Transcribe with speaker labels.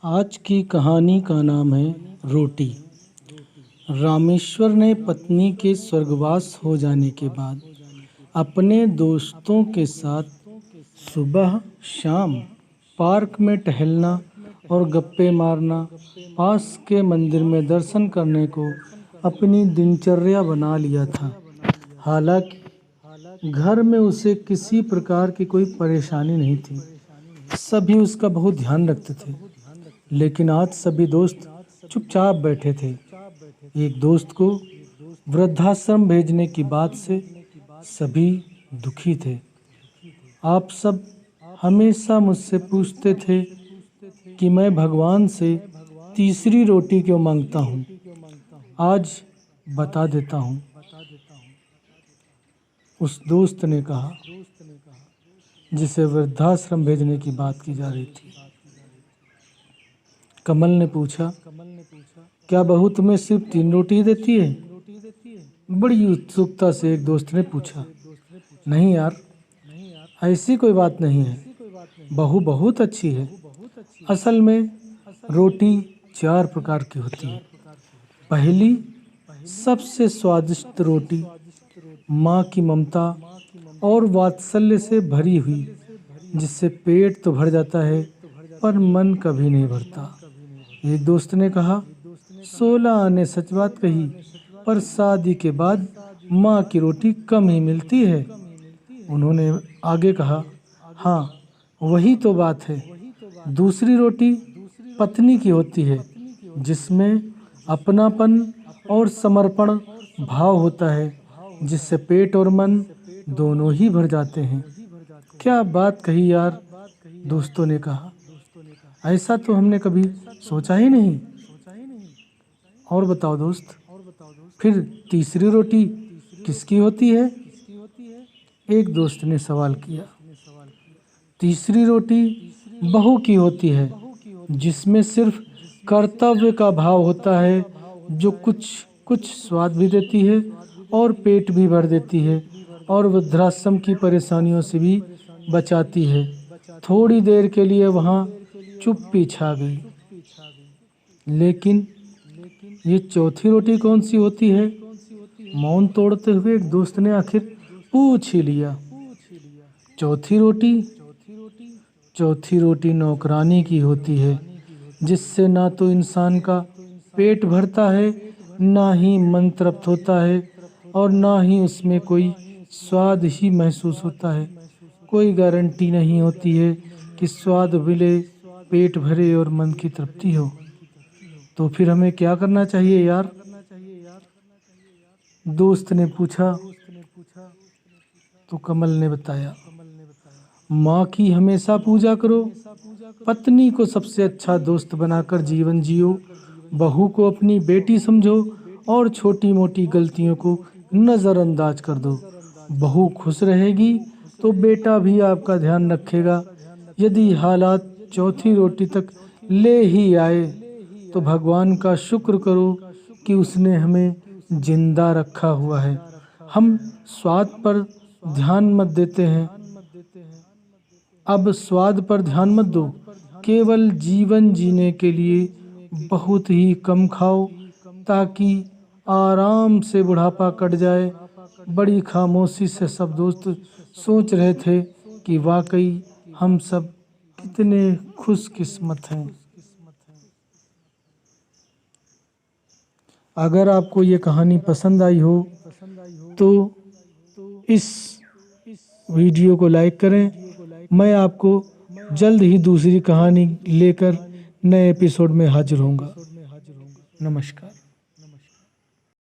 Speaker 1: आज की कहानी का नाम है रोटी। रामेश्वर ने पत्नी के स्वर्गवास हो जाने के बाद अपने दोस्तों के साथ सुबह शाम पार्क में टहलना और गप्पे मारना, पास के मंदिर में दर्शन करने को अपनी दिनचर्या बना लिया था। हालांकि घर में उसे किसी प्रकार की कोई परेशानी नहीं थी, सभी उसका बहुत ध्यान रखते थे। लेकिन आज सभी दोस्त चुपचाप बैठे थे। एक दोस्त को वृद्धाश्रम भेजने की बात से सभी दुखी थे। आप सब हमेशा मुझसे पूछते थे कि मैं भगवान से तीसरी रोटी क्यों मांगता हूँ। आज बता देता हूँ, उस दोस्त ने कहा जिसे वृद्धाश्रम भेजने की बात की जा रही थी। कमल ने पूछा, क्या बहू तुम्हें सिर्फ 3 रोटी ही देती है? बड़ी उत्सुकता से एक दोस्त ने पूछा। नहीं यार, ऐसी कोई बात नहीं है, बहू बहुत अच्छी है। असल में रोटी 4 प्रकार की होती है। पहली सबसे स्वादिष्ट रोटी माँ की ममता और वात्सल्य से भरी हुई, जिससे पेट तो भर जाता है पर मन कभी नहीं भरता। एक दोस्त ने कहा, 16 आने सच बात कही, पर शादी के बाद माँ की रोटी कम ही मिलती है। उन्होंने आगे कहा, हाँ वही तो बात है। दूसरी रोटी पत्नी की होती है, जिसमें अपनापन और समर्पण भाव होता है, जिससे पेट और मन दोनों ही भर जाते हैं। क्या बात कही यार, दोस्तों ने कहा, ऐसा तो हमने कभी सोचा ही नहीं। और बताओ दोस्त, फिर तीसरी रोटी किसकी होती है? एक दोस्त ने सवाल किया। तीसरी रोटी बहू की होती है, जिसमें सिर्फ कर्तव्य का भाव होता है, जो कुछ कुछ स्वाद भी देती है और पेट भी भर देती है और वृद्धाश्रम की परेशानियों से भी बचाती है। थोड़ी देर के लिए वहाँ चुप्पी छा गई। लेकिन ये चौथी रोटी कौन सी होती है? मौन तोड़ते हुए एक दोस्त ने आखिर पूछ ही लिया। चौथी रोटी नौकरानी की होती है, जिससे ना तो इंसान का पेट भरता है, ना ही मन तृप्त होता है और ना ही उसमें कोई स्वाद ही महसूस होता है। कोई गारंटी नहीं होती है कि स्वाद मिले, पेट भरे और मन की तृप्ति हो। तो फिर हमें क्या करना चाहिए यार? दोस्त ने पूछा। तो कमल ने बताया, माँ की हमेशा पूजा करो, पत्नी को सबसे अच्छा दोस्त बनाकर जीवन जियो, बहू को अपनी बेटी समझो और छोटी मोटी गलतियों को नज़रअंदाज कर दो। बहू खुश रहेगी तो बेटा भी आपका ध्यान रखेगा। यदि हालात चौथी रोटी तक ले ही आए तो भगवान का शुक्र करो कि उसने हमें जिंदा रखा हुआ है। हम स्वाद पर ध्यान मत देते हैं। अब स्वाद पर ध्यान मत दो, केवल जीवन जीने के लिए बहुत ही कम खाओ, ताकि आराम से बुढ़ापा कट जाए। बड़ी खामोशी से सब दोस्त सोच रहे थे कि वाकई हम सब कितने खुशकिस्मत हैं। अगर आपको ये कहानी पसंद आई हो तो इस वीडियो को लाइक करें। मैं आपको जल्द ही दूसरी कहानी लेकर नए एपिसोड में हाजिर होऊंगा। नमस्कार।